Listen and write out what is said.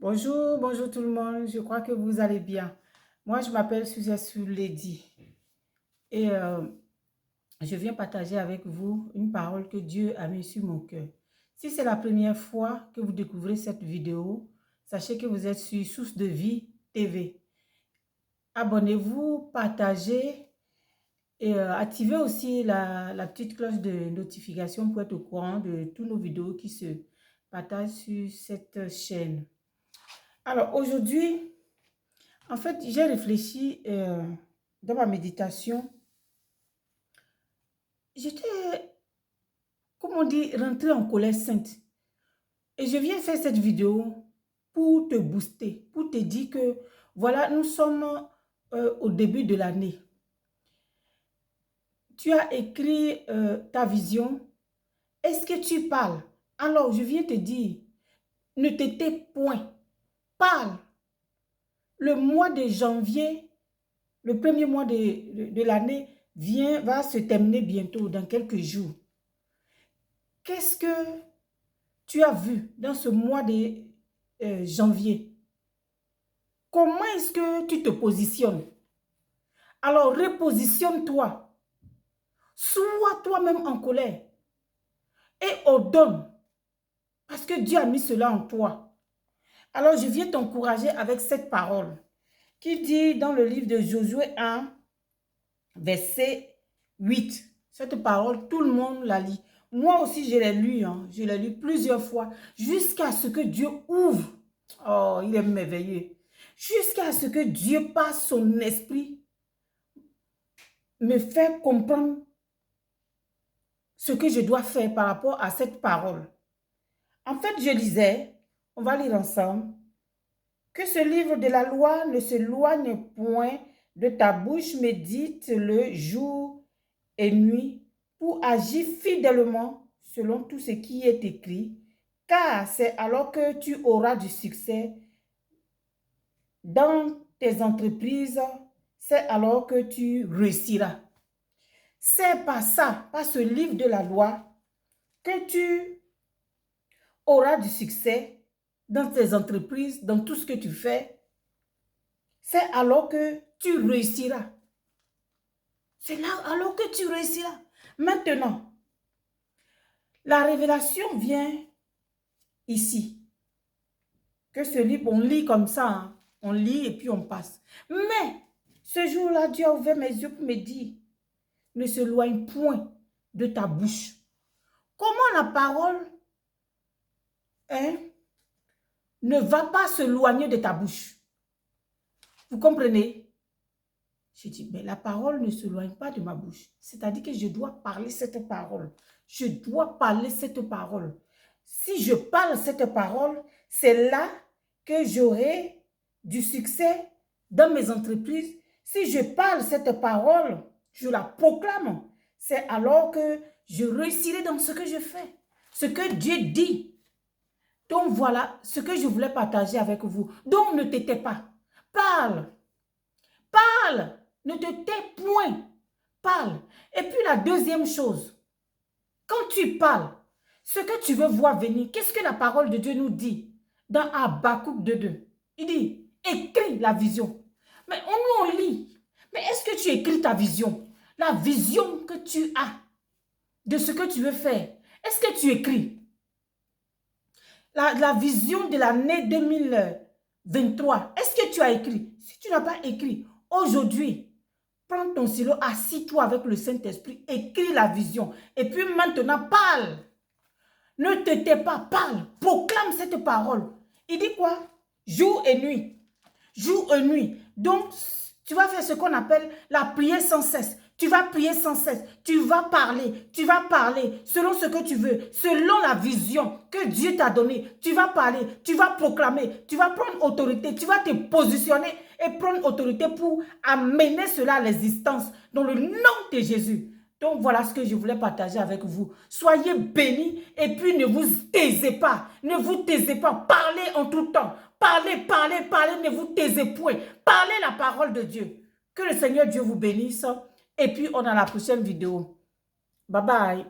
Bonjour, bonjour tout le monde. Je crois que vous allez bien. Moi, je m'appelle Suzette Lady et je viens partager avec vous une parole que Dieu a mise sur mon cœur. Si c'est la première fois que vous découvrez cette vidéo, sachez que vous êtes sur Source de Vie TV. Abonnez-vous, partagez et activez aussi la petite cloche de notification pour être au courant de toutes nos vidéos qui se partagent sur cette chaîne. Alors aujourd'hui, en fait, j'ai réfléchi dans ma méditation. J'étais, comme on dit, rentrée en colère sainte. Et je viens faire cette vidéo pour te booster, pour te dire que, voilà, nous sommes au début de l'année. Tu as écrit ta vision. Est-ce que tu parles? Alors, je viens te dire, ne te tais point. Parle. Le mois de janvier, le premier mois de l'année, va se terminer bientôt, dans quelques jours. Qu'est-ce que tu as vu dans ce mois de janvier? Comment est-ce que tu te positionnes? Alors, repositionne-toi. Sois toi-même en colère et ordonne, parce que Dieu a mis cela en toi. Alors, je viens t'encourager avec cette parole qui dit dans le livre de Josué 1, verset 8. Cette parole, tout le monde la lit. Moi aussi, je l'ai lu, je l'ai lu plusieurs fois, jusqu'à ce que Dieu ouvre. Oh, il est merveilleux. Jusqu'à ce que Dieu, par son esprit, me fait comprendre ce que je dois faire par rapport à cette parole. En fait, je lisais, on va lire ensemble, que ce livre de la loi ne s'éloigne point de ta bouche, médite-le jour et nuit pour agir fidèlement selon tout ce qui est écrit, car c'est alors que tu auras du succès dans tes entreprises, c'est alors que tu réussiras. C'est par ça, par ce livre de la loi, que tu auras du succès dans tes entreprises, dans tout ce que tu fais. C'est alors que tu réussiras. C'est là alors que tu réussiras. Maintenant, la révélation vient ici. Que ce livre, on lit comme ça. On lit et puis on passe. Mais, ce jour-là, Dieu a ouvert mes yeux pour me dire, ne s'éloigne point de ta bouche. Comment la parole ne va pas s'éloigner de ta bouche? Vous comprenez? Je dis, mais la parole ne s'éloigne pas de ma bouche. C'est-à-dire que je dois parler cette parole. Je dois parler cette parole. Si je parle cette parole, c'est là que j'aurai du succès dans mes entreprises. Si je parle cette parole, je la proclame. C'est alors que je réussirai dans ce que je fais. Ce que Dieu dit. Donc voilà ce que je voulais partager avec vous. Donc ne te tais pas. Parle. Parle. Ne te tais point. Parle. Et puis la deuxième chose, quand tu parles, ce que tu veux voir venir, qu'est-ce que la parole de Dieu nous dit dans Habakkuk 2:2? Il dit, écris la vision. Mais on lit. Mais est-ce que tu écris ta vision? La vision que tu as de ce que tu veux faire. Est-ce que tu écris? La vision de l'année 2023. Est-ce que tu as écrit? Si tu n'as pas écrit, aujourd'hui, prends ton stylo, assis-toi avec le Saint-Esprit, écris la vision. Et puis maintenant, parle. Ne te tais pas, parle. Proclame cette parole. Il dit quoi? Jour et nuit. Jour et nuit. Donc, tu vas faire ce qu'on appelle la prière sans cesse. Tu vas prier sans cesse. Tu vas parler selon ce que tu veux, selon la vision que Dieu t'a donnée. Tu vas parler, tu vas proclamer, tu vas prendre autorité, tu vas te positionner et prendre autorité pour amener cela à l'existence dans le nom de Jésus. Donc voilà ce que je voulais partager avec vous. Soyez bénis et puis ne vous taisez pas. Ne vous taisez pas. Parlez en tout temps. Parlez, parlez, parlez, ne vous taisez point. Parlez la parole de Dieu. Que le Seigneur Dieu vous bénisse. Et puis on a la prochaine vidéo. Bye bye.